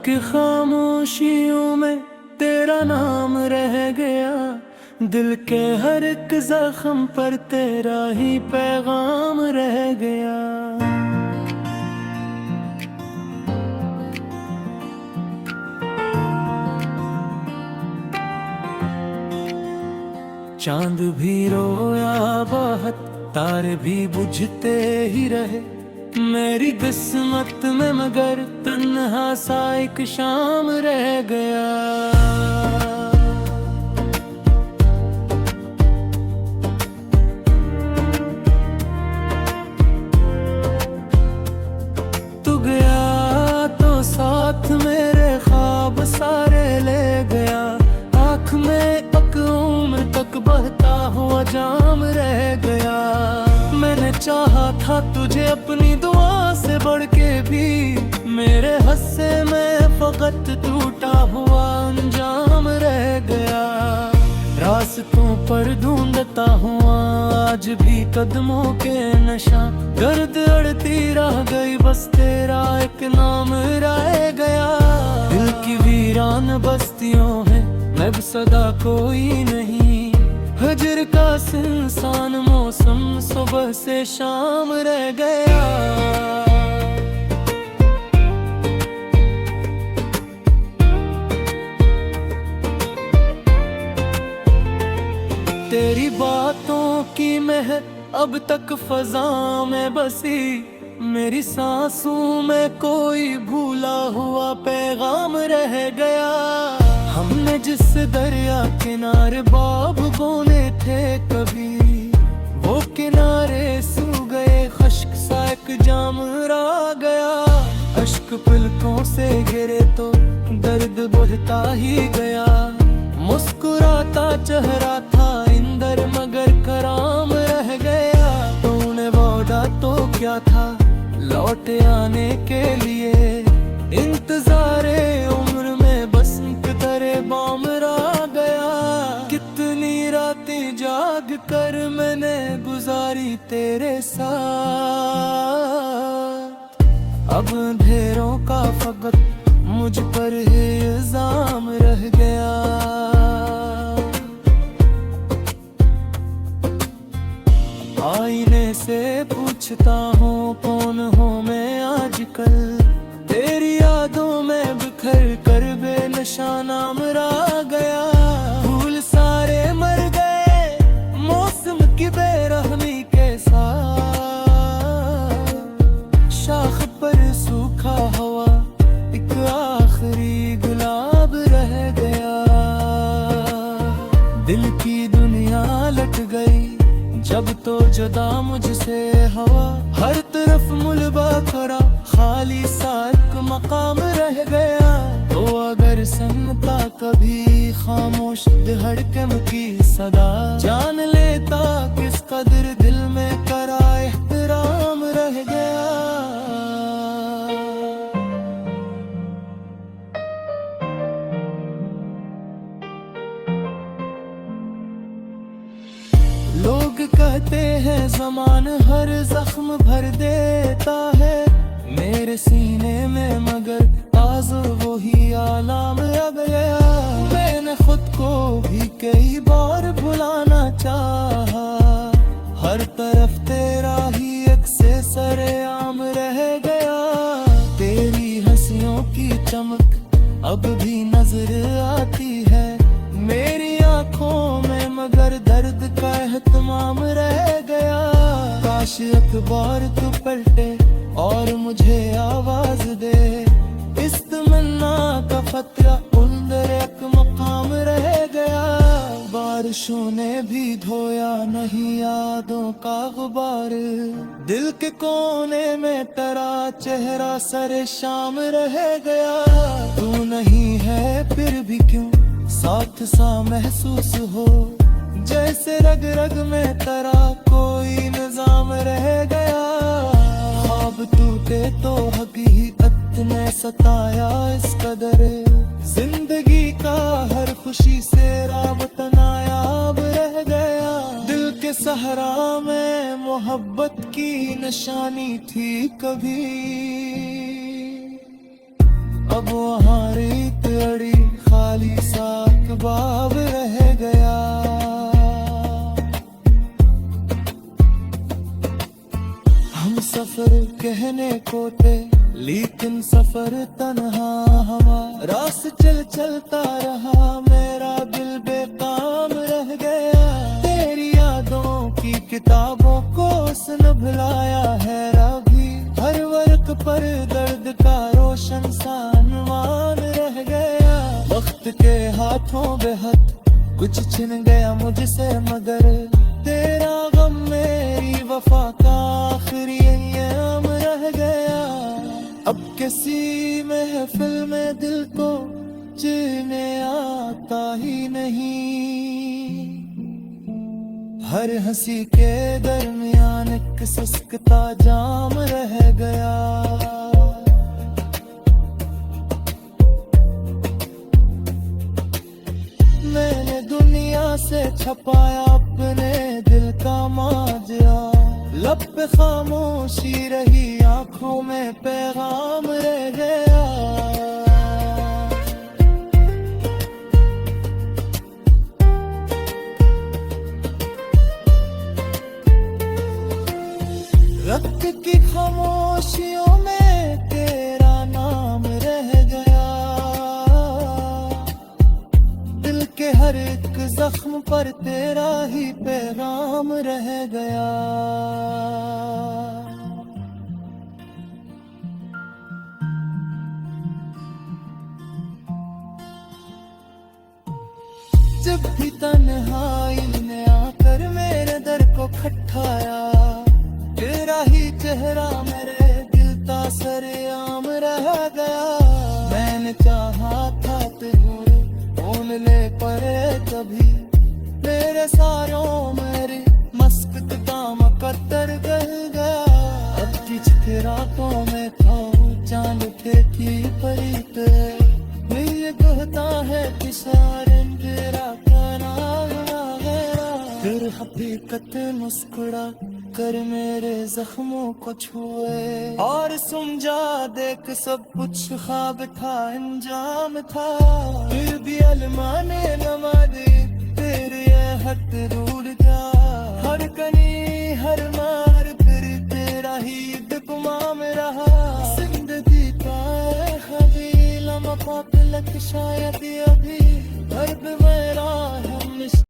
कि खामोशियों में तेरा नाम रह गया, दिल के हर एक जख्म पर तेरा ही पैगाम रह गया। चांद भी रोया बहुत, तारे भी बुझते ही रहे, मेरी किस्मत में मगर तन्हा सा एक शाम रह गया। तू गया तो साथ मेरे ख्वाब सारे ले गया, आँख में उम्र तक बहता हुआ जाम रह गया। मैंने चाहा था तुझे अपनी दुआ से बढ़ के भी, मेरे हस्से में फकत टूटा हुआ अंजाम रह गया। रास्तों पर ढूंढता हुआ आज भी कदमों के नशा, गर्द अड़ती रह गई बस तेरा एक नाम रह गया। दिल की वीरान बस्तियों है मैं सदा कोई नहीं, हजर का सुनसान मौसम सुबह से शाम रह गया। तेरी बातों की महक अब तक फजा में बसी, मेरी सांसों में कोई भूला हुआ पैगाम रह गया। हमने जिस दरिया किनारे बाब बोने थे कभी, वो किनारे सूख गए, खुश्क सा एक जाम रह गया। अश्क पलकों से गिरे तो दर्द बहता ही गया, मुस्कुराता चेहरा था इंदर मगर कराम रह गया। तूने वादा तो क्या था लौट आने के लिए, इंतजारे उम्र में बस तेरे बाम रह गया। कितनी रातें जाग कर मैंने गुजारी तेरे साथ, अब अंधेरों का फकत मुझ पर ही इल्जाम रह गया। आईने से पूछता हूँ कौन हूँ मैं आजकल, तेरी यादों में बिखर कर बेनशा नाम रह गया। फूल सारे मर गए मौसम की बेरहमी के साथ, शाख पर सूखा हवा एक आखिरी गुलाब रह गया। दिल की दुनिया लट गई जब तो जुदा मुझसे हवा, हर तरफ मुलबा खड़ा खाली सा एक मकाम रह गया। तो अगर सुनता कभी खामोश धड़कन की सदा, जान लेता किस कदर दिल में करा एहतराम रह गया। लोग कहते हैं ज़मान हर जख्म भर देता है, मेरे सीने में मगर ताज़ा वही आलाम रह गया। मैंने खुद को भी कई बार भुलाना चाहा, हर तरफ तेरा ही अक्से सरेआम रह गया। तेरी हंसियों की चमक अब भी नजर आती है मेरी आंखों में, मगर दर्द का एहतमाम रह गया। काश अखबार तू पलटे और मुझे आवाज दे, इस तमन्ना का फतरा अंदर एक मकाम रह गया। बारिशों ने भी धोया नहीं यादों का गुबार, दिल के कोने में तेरा चेहरा सरे शाम रह गया। तू नहीं है फिर भी क्यों साथ सा महसूस हो, जैसे रग रग में तेरा कोई निजाम रह गया। ख्वाब टूटे तो हकीकत ने सताया इस कदर, जिंदगी का हर खुशी से राबता नायाब रह गया। दिल के सहरा में मोहब्बत की निशानी थी कभी, अब वहाँ रेत अड़ी खाली सा बाब रह गया। हम सफर कहने को थे लेकिन सफर तन्हा हवा, रास चल चलता रहा मेरा दिल बेकाम रह गया। तेरी यादों की किताबों को उसने भुलाया है रभी, हर वर्क पर दर्द का रोशन सा अनुमान रह गया। वक्त के हाथों बेहद कुछ छिन गया मुझसे, मगर तेरा गम मेरी वफा का आखिरी अय्याम रह गया। अब किसी महफिल में दिल को जीने आता ही नहीं, हर हंसी के दरमियान एक सिसकता जाम रह गया। मैंने दुनिया से छपाया अपने दिल का माजरा, लब पे खामोशी रही आंखों में पैगाम रह गया। रक्त की खामोशियों में तेरा नाम रह गया, दिल के हर एक जख्म पर तेरा ही पैगाम रह गया। जब भी तन्हाई ने आकर मेरे दर को खटकाया, तेरा ही चेहरा मेरे दिल का सरेआम रह गया। मैंने चाहा था तुझे कौन ले पड़े कभी, मेरे सारों मेरी मस्कत का मुकद्दर गल गया। अब किच के रातों में था चांद थे की परीत, ये कहता है कि सारे तेरा नाम गया। फिर हकीकत मुस्कुरा कर मेरे जख्मों को छुए और समझा देख सब कुछ ख्वाब था अंजाम था। फिर भी अलमाने नमाज़े तेरे हट रूल जा, हर कनी हर मार फिर तेरा ही दुपमाम रहा। जिंदगी का हवीला मफातिलक शायद अभी हर बेरा